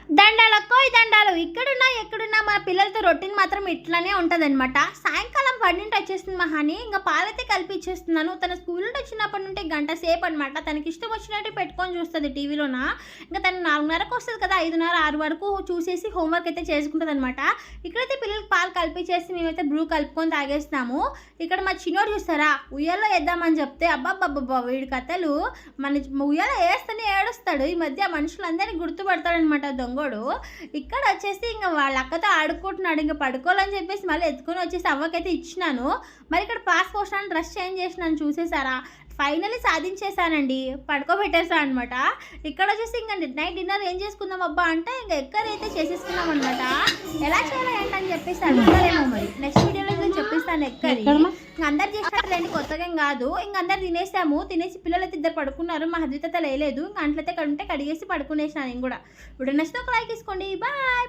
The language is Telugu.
దండాలకోయ్ దండాలు ఇక్కడున్నా ఎక్కడున్నా మన పిల్లలతో రొటీన్ మాత్రం ఇట్లానే ఉంటుందన్నమాట. సాయంకాలం 12 వచ్చేస్తుంది మహాని, ఇంకా పాలైతే కలిపి ఇచ్చేస్తున్నాను. తన స్కూల్ నుండి వచ్చినప్పటి నుండి గంట సేపు అనమాట. తనకి ఇష్టం వచ్చినట్టు పెట్టుకొని చూస్తుంది టీవీలోన. ఇంకా తను 4:30కు వస్తుంది కదా, 5:30, 6 వరకు చూసేసి హోంవర్క్ అయితే చేసుకుంటుంది అనమాట. ఇక్కడైతే పిల్లలకి పాలు కలిపించేసి మేమైతే బ్రూ కలుపుకొని తాగేస్తున్నాము. ఇక్కడ మా చిన్నోడు చూస్తారా, ఉయ్యాలో వేద్దామని చెప్తే అబ్బాబ్బా వీడి కథలు. మన ఉయ్యాలో వేస్తేనే ఏడుస్తాడు. ఈ మధ్య మనుషులందరినీ గుర్తుపడతాడనమాట దొంగోడు. ఇక్కడ వచ్చేసి ఇంకా వాళ్ళ అక్కతో ఆడుకుంటున్నాడు. ఇంకా పడుకోవాలని చెప్పేసి మళ్ళీ ఎత్తుకొని వచ్చేసి అవ్వకైతే ఇచ్చినాను. మరి ఇక్కడ పాస్ పోస్టాన్ని డ్రెస్ చేంజ్ చేసినాను, చూసేసారా. ఫైనల్లీ సాధించేసానండి, పడుకోబెట్టేసాను అనమాట. ఇక్కడ వచ్చేసి ఇంకా నైట్ డిన్నర్ ఏం చేసుకుందాం అబ్బా అంటే ఇంకా ఎక్కర్ అయితే చేసేసుకున్నాం అనమాట. ఎలా చేయాలి ఏంటని చెప్పేసి అడుగుతారేమో, మరి నెక్స్ట్ వీడియోలో నేను చెప్పిస్తాను. ఎక్కరి ఇంకా అందరు చేసినట్లేండి, కొత్తగా కాదు. ఇంక అందరు తినేసాము. తినేసి పిల్లలు అయితే 2 పడుకున్నారు. మా హద్విత లేదు. ఇంకా అంట్లయితే ఉంటే కడిగేసి పడుకునేసినాను నేను కూడా. ఇప్పుడు నచ్చితే ఒక లైక్ తీసుకోండి. బాయ్.